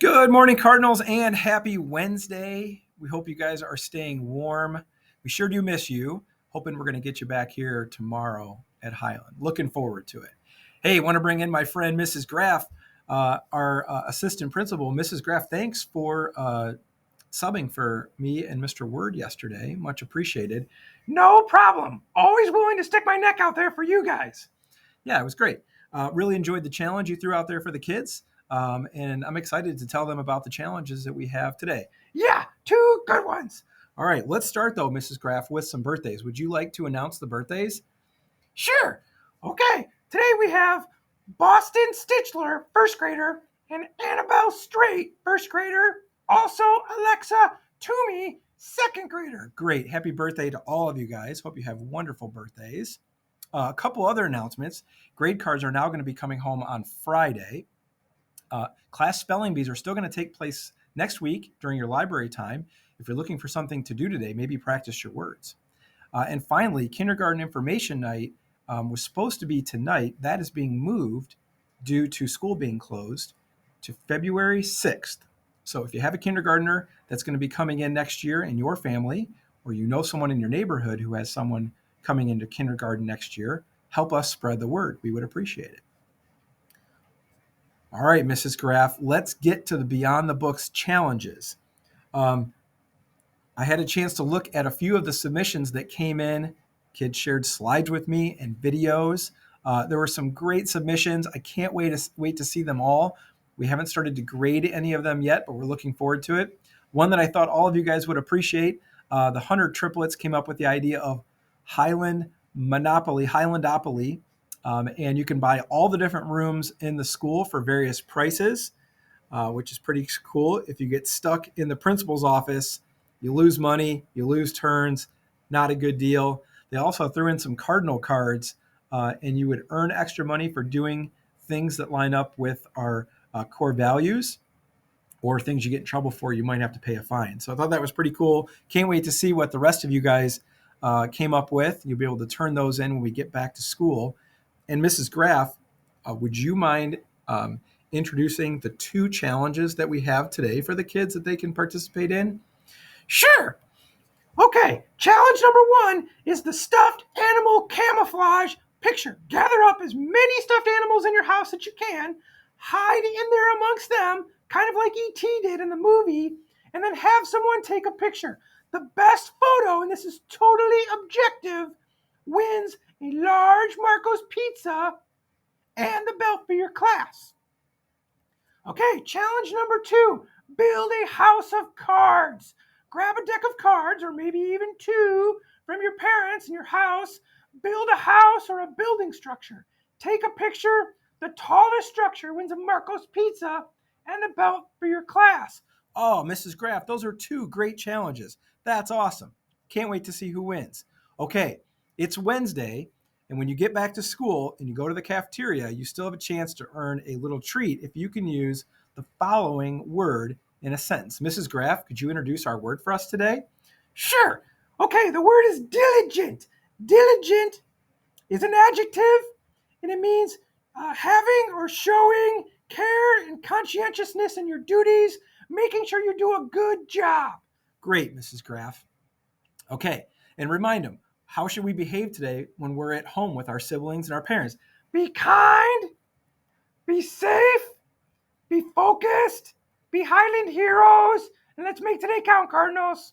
Good morning, Cardinals, and happy Wednesday. We hope you guys are staying warm. We sure do miss you. Hoping we're going to get you back here tomorrow at Highland. Looking forward to it. Hey, want to bring in my friend, Mrs. Graff, our assistant principal. Mrs. Graff, thanks for subbing for me and Mr. Word yesterday. Much appreciated. No problem. Always willing to stick my neck out there for you guys. Yeah, it was great. Really enjoyed the challenge you threw out there for the kids. And I'm excited to tell them about the challenges that we have today. Yeah, two good ones. All right, let's start though, Mrs. Graff, with some birthdays. Would you like to announce the birthdays? Sure. Okay, today we have Boston Stitchler, first grader, and Annabelle Straight, first grader. Also, Alexa Toomey, second grader. Great. Happy birthday to all of you guys. Hope you have wonderful birthdays. A couple other announcements. Grade cards are now going to be coming home on Friday. Class spelling bees are still going to take place next week during your library time. If you're looking for something to do today, maybe practice your words. And finally, kindergarten information night was supposed to be tonight. That is being moved due to school being closed to February 6th. So if you have a kindergartner that's going to be coming in next year in your family, or you know someone in your neighborhood who has someone coming into kindergarten next year, help us spread the word. We would appreciate it. All right, Mrs. Graff, let's get to the Beyond the Books challenges. I had a chance to look at a few of the submissions that came in. Kids shared slides with me and videos. There were some great submissions. I can't wait to see them all. We haven't started to grade any of them yet, but we're looking forward to it. One that I thought all of you guys would appreciate, the Hunter triplets came up with the idea of Highlandopoly, and you can buy all the different rooms in the school for various prices, which is pretty cool. If you get stuck in the principal's office, you lose money, you lose turns, not a good deal. They also threw in some cardinal cards, and you would earn extra money for doing things that line up with our core values, or things you get in trouble for, you might have to pay a fine. So I thought that was pretty cool. Can't wait to see what the rest of you guys came up with. You'll be able to turn those in when we get back to school. And Mrs. Graff, would you mind introducing the two challenges that we have today for the kids that they can participate in? Sure. Okay, challenge number one is the stuffed animal camouflage picture. Gather up as many stuffed animals in your house that you can, hide in there amongst them, kind of like E.T. did in the movie, and then have someone take a picture. The best photo, and this is totally objective, wins a large Marco's pizza and the belt for your class. Okay, challenge number two, build a house of cards. Grab a deck of cards, or maybe even two, from your parents in your house. Build a house or a building structure. Take a picture. The tallest structure wins a Marco's pizza and a belt for your class. Oh, Mrs. Graff, those are two great challenges. That's awesome. Can't wait to see who wins. Okay, it's Wednesday, and when you get back to school and you go to the cafeteria, you still have a chance to earn a little treat if you can use the following word in a sentence. Mrs. Graff, could you introduce our word for us today? Sure. Okay, the word is diligent. Diligent is an adjective, and it means having or showing care and conscientiousness in your duties, making sure you do a good job. Great, Mrs. Graff. Okay, and remind them, how should we behave today when we're at home with our siblings and our parents? Be kind, be safe, be focused, be Highland heroes, and let's make today count, Cardinals.